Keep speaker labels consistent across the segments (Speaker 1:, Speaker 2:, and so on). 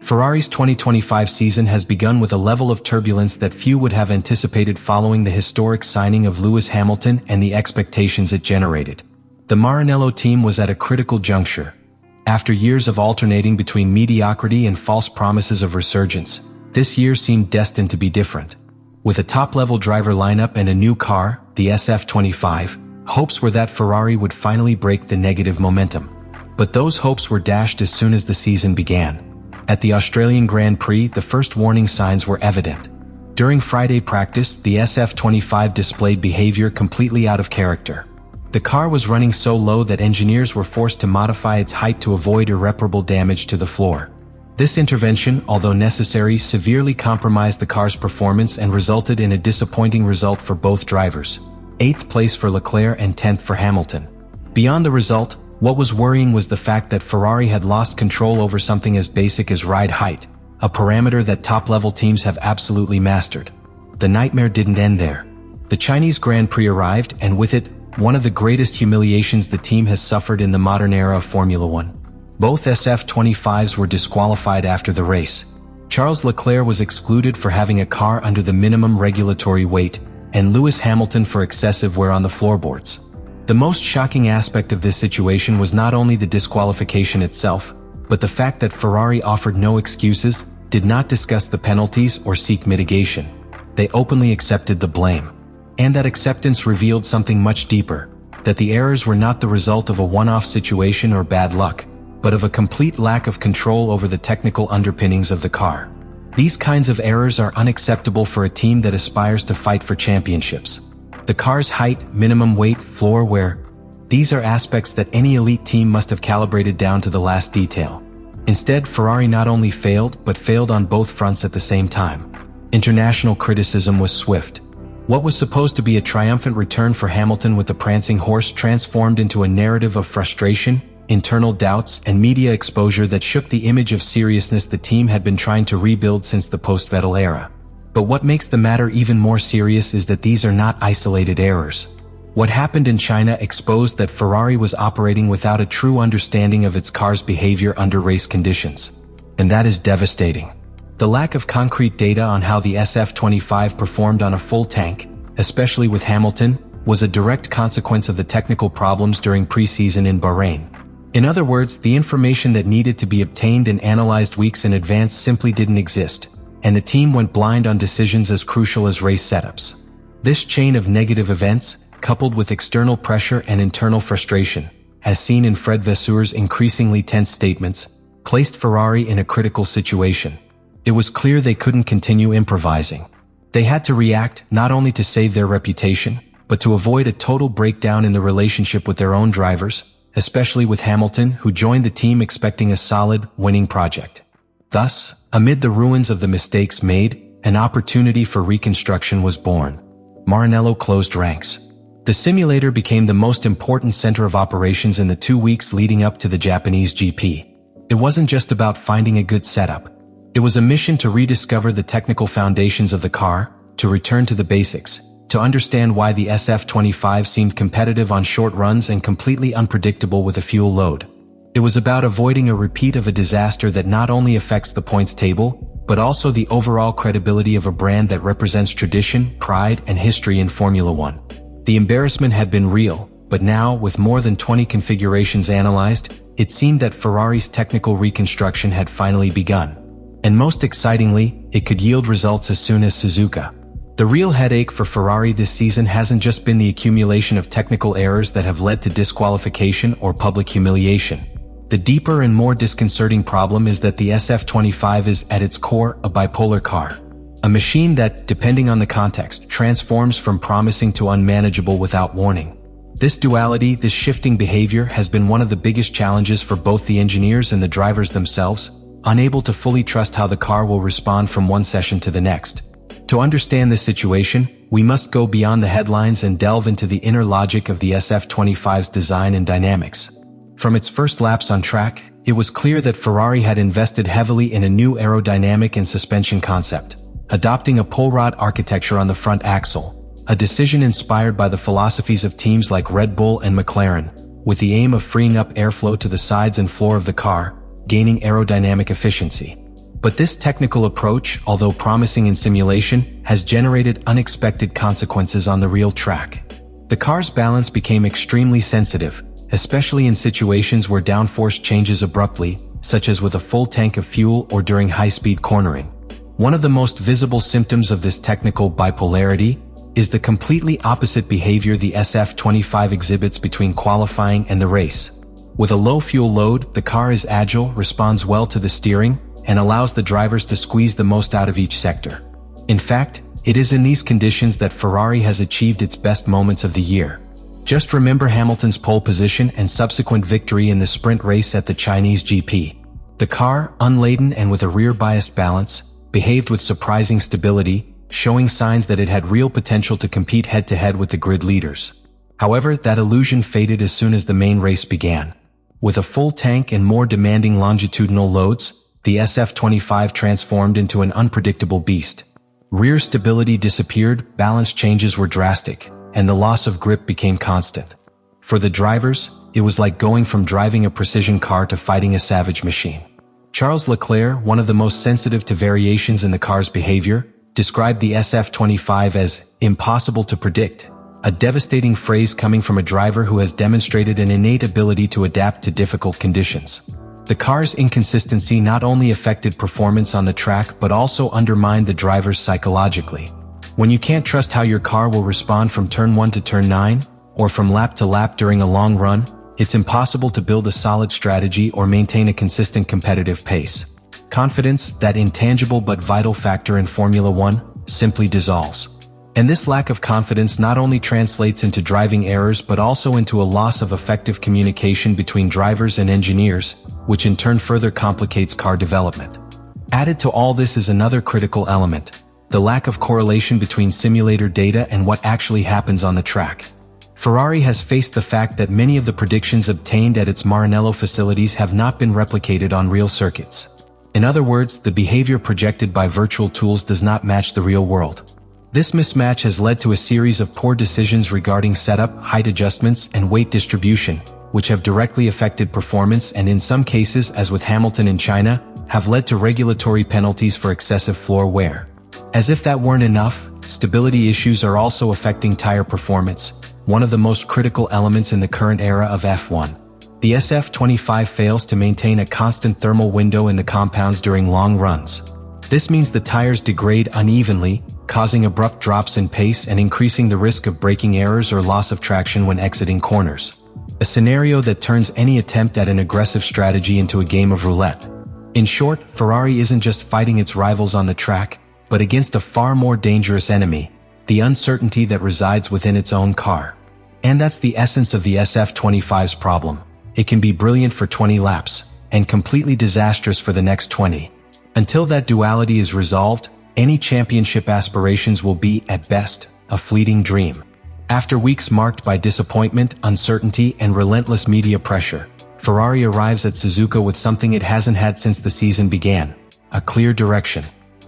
Speaker 1: Ferrari's 2025 season has begun with a level of turbulence that few would have anticipated following the historic signing of Lewis Hamilton and the expectations it generated. The Maranello team was at a critical juncture. After years of alternating between mediocrity and false promises of resurgence, this year seemed destined to be different. With a top-level driver lineup and a new car, the SF25, hopes were that Ferrari would finally break the negative momentum. But those hopes were dashed as soon as the season began. At the Australian Grand Prix, the first warning signs were evident. During Friday practice, the SF25 displayed behavior completely out of character. The car was running so low that engineers were forced to modify its height to avoid irreparable damage to the floor. This intervention, although necessary, severely compromised the car's performance and resulted in a disappointing result for both drivers. 8th place for Leclerc and 10th for Hamilton. Beyond the result, what was worrying was the fact that Ferrari had lost control over something as basic as ride height, a parameter that top-level teams have absolutely mastered. The nightmare didn't end there. The Chinese Grand Prix arrived, and with it, one of the greatest humiliations the team has suffered in the modern era of Formula One. Both SF25s were disqualified after the race. Charles Leclerc was excluded for having a car under the minimum regulatory weight, and Lewis Hamilton for excessive wear on the floorboards. The most shocking aspect of this situation was not only the disqualification itself, but the fact that Ferrari offered no excuses, did not discuss the penalties or seek mitigation. They openly accepted the blame. And that acceptance revealed something much deeper, that the errors were not the result of a one-off situation or bad luck, but of a complete lack of control over the technical underpinnings of the car. These kinds of errors are unacceptable for a team that aspires to fight for championships. The car's height, minimum weight, floor wear, these are aspects that any elite team must have calibrated down to the last detail. Instead, Ferrari not only failed, but failed on both fronts at the same time. International criticism was swift. What was supposed to be a triumphant return for Hamilton with the prancing horse transformed into a narrative of frustration, internal doubts, and media exposure that shook the image of seriousness the team had been trying to rebuild since the post-Vettel era. But what makes the matter even more serious is that these are not isolated errors. What happened in China exposed that Ferrari was operating without a true understanding of its car's behavior under race conditions. And that is devastating. The lack of concrete data on how the SF25 performed on a full tank, especially with Hamilton, was a direct consequence of the technical problems during pre-season in Bahrain. In other words, the information that needed to be obtained and analyzed weeks in advance simply didn't exist, and the team went blind on decisions as crucial as race setups. This chain of negative events, coupled with external pressure and internal frustration, as seen in Fred Vasseur's increasingly tense statements, placed Ferrari in a critical situation. It was clear they couldn't continue improvising. They had to react not only to save their reputation, but to avoid a total breakdown in the relationship with their own drivers, especially with Hamilton, who joined the team expecting a solid, winning project. Thus, amid the ruins of the mistakes made, an opportunity for reconstruction was born. Maranello closed ranks. The simulator became the most important center of operations in the 2 weeks leading up to the Japanese GP. It wasn't just about finding a good setup. It was a mission to rediscover the technical foundations of the car, to return to the basics, to understand why the SF25 seemed competitive on short runs and completely unpredictable with a fuel load. It was about avoiding a repeat of a disaster that not only affects the points table, but also the overall credibility of a brand that represents tradition, pride, and history in Formula One. The embarrassment had been real, but now, with more than 20 configurations analyzed, it seemed that Ferrari's technical reconstruction had finally begun. And most excitingly, it could yield results as soon as Suzuka. The real headache for Ferrari this season hasn't just been the accumulation of technical errors that have led to disqualification or public humiliation. The deeper and more disconcerting problem is that the SF25 is, at its core, a bipolar car. A machine that, depending on the context, transforms from promising to unmanageable without warning. This duality, this shifting behavior, has been one of the biggest challenges for both the engineers and the drivers themselves, unable to fully trust how the car will respond from one session to the next. To understand this situation, we must go beyond the headlines and delve into the inner logic of the SF25's design and dynamics. From its first laps on track, it was clear that Ferrari had invested heavily in a new aerodynamic and suspension concept, adopting a pull rod architecture on the front axle, a decision inspired by the philosophies of teams like Red Bull and McLaren, with the aim of freeing up airflow to the sides and floor of the car, gaining aerodynamic efficiency. But this technical approach, although promising in simulation, has generated unexpected consequences on the real track. The car's balance became extremely sensitive, especially in situations where downforce changes abruptly, such as with a full tank of fuel or during high-speed cornering. One of the most visible symptoms of this technical bipolarity is the completely opposite behavior the SF25 exhibits between qualifying and the race. With a low fuel load, the car is agile, responds well to the steering, and allows the drivers to squeeze the most out of each sector. In fact, it is in these conditions that Ferrari has achieved its best moments of the year. Just remember Hamilton's pole position and subsequent victory in the sprint race at the Chinese GP. The car, unladen and with a rear-biased balance, behaved with surprising stability, showing signs that it had real potential to compete head-to-head with the grid leaders. However, that illusion faded as soon as the main race began. With a full tank and more demanding longitudinal loads, the SF25 transformed into an unpredictable beast. Rear stability disappeared, balance changes were drastic, and the loss of grip became constant. For the drivers, it was like going from driving a precision car to fighting a savage machine. Charles Leclerc, one of the most sensitive to variations in the car's behavior, described the SF25 as impossible to predict, a devastating phrase coming from a driver who has demonstrated an innate ability to adapt to difficult conditions. The car's inconsistency not only affected performance on the track but also undermined the drivers psychologically. When you can't trust how your car will respond from turn 1 to turn 9, or from lap to lap during a long run, it's impossible to build a solid strategy or maintain a consistent competitive pace. Confidence, that intangible but vital factor in Formula One, simply dissolves. And this lack of confidence not only translates into driving errors but also into a loss of effective communication between drivers and engineers, which in turn further complicates car development. Added to all this is another critical element: the lack of correlation between simulator data and what actually happens on the track. Ferrari has faced the fact that many of the predictions obtained at its Maranello facilities have not been replicated on real circuits. In other words, the behavior projected by virtual tools does not match the real world. This mismatch has led to a series of poor decisions regarding setup, height adjustments, and weight distribution, which have directly affected performance and in some cases, as with Hamilton in China, have led to regulatory penalties for excessive floor wear. As if that weren't enough, stability issues are also affecting tire performance, one of the most critical elements in the current era of F1. The SF25 fails to maintain a constant thermal window in the compounds during long runs. This means the tires degrade unevenly, causing abrupt drops in pace and increasing the risk of braking errors or loss of traction when exiting corners. A scenario that turns any attempt at an aggressive strategy into a game of roulette. In short, Ferrari isn't just fighting its rivals on the track, but against a far more dangerous enemy: the uncertainty that resides within its own car. And that's the essence of the SF25's problem. It can be brilliant for 20 laps, and completely disastrous for the next 20. Until that duality is resolved, any championship aspirations will be, at best, a fleeting dream. After weeks marked by disappointment, uncertainty, and relentless media pressure, Ferrari arrives at Suzuka with something it hasn't had since the season began: a clear direction.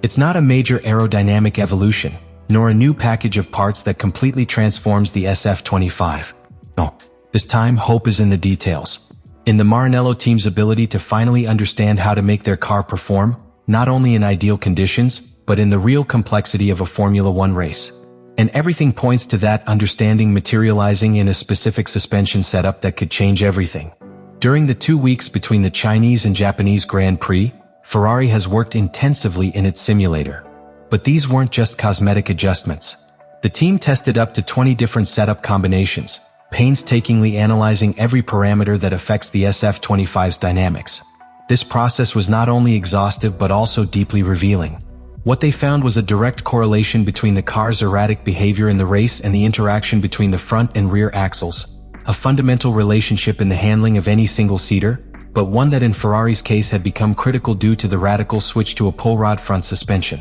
Speaker 1: It's not a major aerodynamic evolution, nor a new package of parts that completely transforms the SF25. No, this time hope is in the details. In the Maranello team's ability to finally understand how to make their car perform, not only in ideal conditions, but in the real complexity of a Formula One race. And everything points to that understanding materializing in a specific suspension setup that could change everything. During the 2 weeks between the Chinese and Japanese Grand Prix, Ferrari has worked intensively in its simulator. But these weren't just cosmetic adjustments. The team tested up to 20 different setup combinations, painstakingly analyzing every parameter that affects the SF25's dynamics. This process was not only exhaustive but also deeply revealing. What they found was a direct correlation between the car's erratic behavior in the race and the interaction between the front and rear axles, a fundamental relationship in the handling of any single-seater, but one that in Ferrari's case had become critical due to the radical switch to a pull rod front suspension.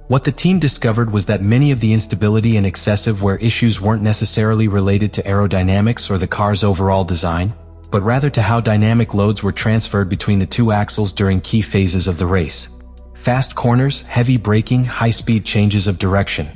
Speaker 1: What the team discovered was that many of the instability and excessive wear issues weren't necessarily related to aerodynamics or the car's overall design, but rather to how dynamic loads were transferred between the two axles during key phases of the race. Fast corners, heavy braking, high-speed changes of direction.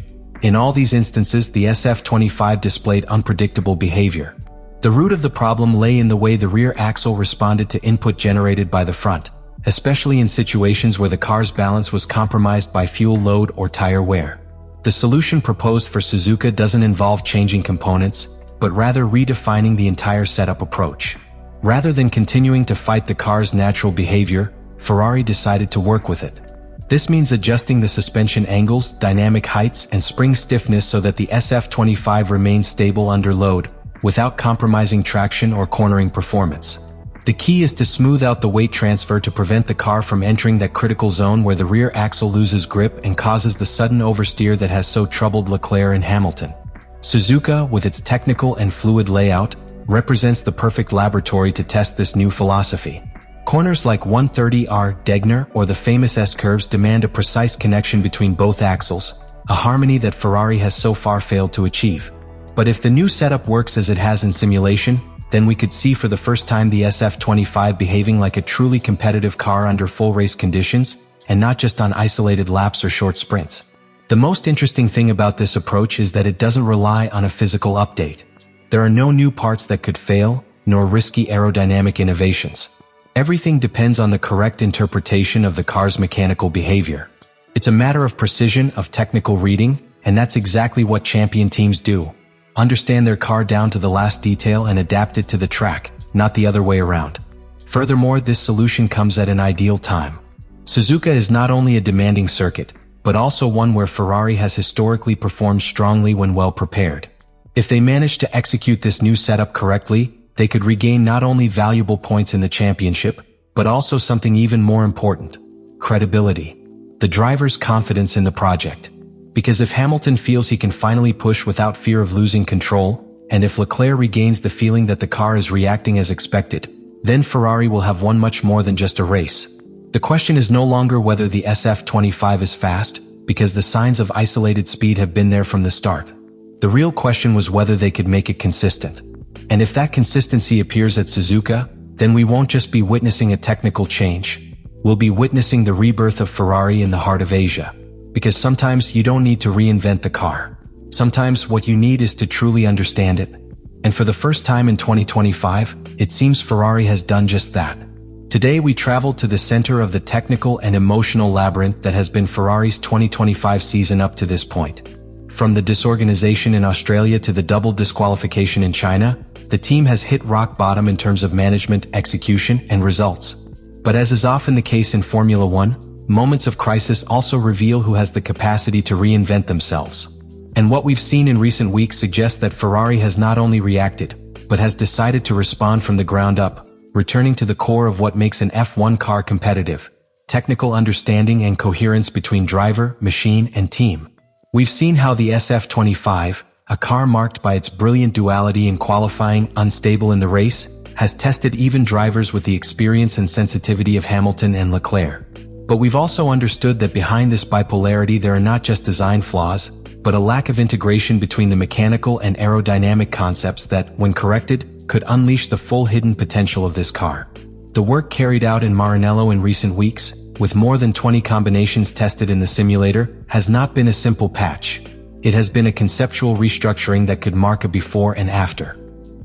Speaker 1: In all these instances, the SF25 displayed unpredictable behavior. The root of the problem lay in the way the rear axle responded to input generated by the front, especially in situations where the car's balance was compromised by fuel load or tire wear. The solution proposed for Suzuka doesn't involve changing components, but rather redefining the entire setup approach. Rather than continuing to fight the car's natural behavior, Ferrari decided to work with it. This means adjusting the suspension angles, dynamic heights, and spring stiffness so that the SF25 remains stable under load, without compromising traction or cornering performance. The key is to smooth out the weight transfer to prevent the car from entering that critical zone where the rear axle loses grip and causes the sudden oversteer that has so troubled Leclerc and Hamilton. Suzuka, with its technical and fluid layout, represents the perfect laboratory to test this new philosophy. Corners like 130R, Degner, or the famous S-curves demand a precise connection between both axles, a harmony that Ferrari has so far failed to achieve. But if the new setup works as it has in simulation, then we could see for the first time the SF25 behaving like a truly competitive car under full race conditions, and not just on isolated laps or short sprints. The most interesting thing about this approach is that it doesn't rely on a physical update. There are no new parts that could fail, nor risky aerodynamic innovations. Everything depends on the correct interpretation of the car's mechanical behavior. It's a matter of precision, of technical reading, and that's exactly what champion teams do. Understand their car down to the last detail and adapt it to the track, not the other way around. Furthermore, this solution comes at an ideal time. Suzuka is not only a demanding circuit, but also one where Ferrari has historically performed strongly when well prepared. If they manage to execute this new setup correctly, they could regain not only valuable points in the championship, but also something even more important: credibility. The driver's confidence in the project. Because if Hamilton feels he can finally push without fear of losing control, and if Leclerc regains the feeling that the car is reacting as expected, then Ferrari will have won much more than just a race. The question is no longer whether the SF25 is fast, because the signs of isolated speed have been there from the start. The real question was whether they could make it consistent. And if that consistency appears at Suzuka, then we won't just be witnessing a technical change. We'll be witnessing the rebirth of Ferrari in the heart of Asia. Because sometimes you don't need to reinvent the car. Sometimes what you need is to truly understand it. And for the first time in 2025, it seems Ferrari has done just that. Today we travel to the center of the technical and emotional labyrinth that has been Ferrari's 2025 season up to this point. From the disorganization in Australia to the double disqualification in China, the team has hit rock bottom in terms of management, execution, and results. But as is often the case in Formula One, moments of crisis also reveal who has the capacity to reinvent themselves. And what we've seen in recent weeks suggests that Ferrari has not only reacted, but has decided to respond from the ground up, returning to the core of what makes an F1 car competitive: technical understanding and coherence between driver, machine, and team. We've seen how the SF25, a car marked by its brilliant duality in qualifying, unstable in the race, has tested even drivers with the experience and sensitivity of Hamilton and Leclerc. But we've also understood that behind this bipolarity there are not just design flaws, but a lack of integration between the mechanical and aerodynamic concepts that, when corrected, could unleash the full hidden potential of this car. The work carried out in Maranello in recent weeks, with more than 20 combinations tested in the simulator, has not been a simple patch. It has been a conceptual restructuring that could mark a before and after.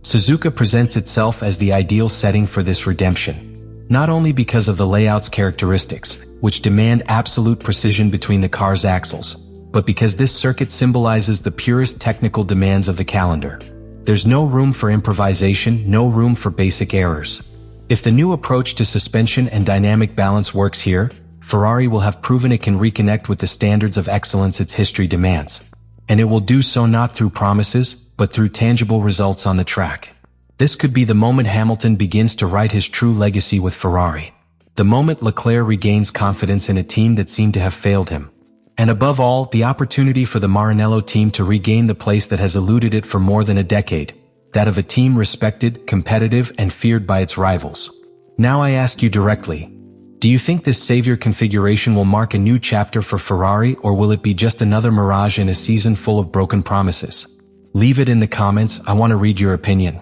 Speaker 1: Suzuka presents itself as the ideal setting for this redemption. Not only because of the layout's characteristics, which demand absolute precision between the car's axles, but because this circuit symbolizes the purest technical demands of the calendar. There's no room for improvisation, no room for basic errors. If the new approach to suspension and dynamic balance works here, Ferrari will have proven it can reconnect with the standards of excellence its history demands. And it will do so not through promises, but through tangible results on the track. This could be the moment Hamilton begins to write his true legacy with Ferrari. The moment Leclerc regains confidence in a team that seemed to have failed him. And above all, the opportunity for the Maranello team to regain the place that has eluded it for more than a decade, that of a team respected, competitive, and feared by its rivals. Now I ask you directly, do you think this savior configuration will mark a new chapter for Ferrari, or will it be just another mirage in a season full of broken promises? Leave it in the comments, I want to read your opinion.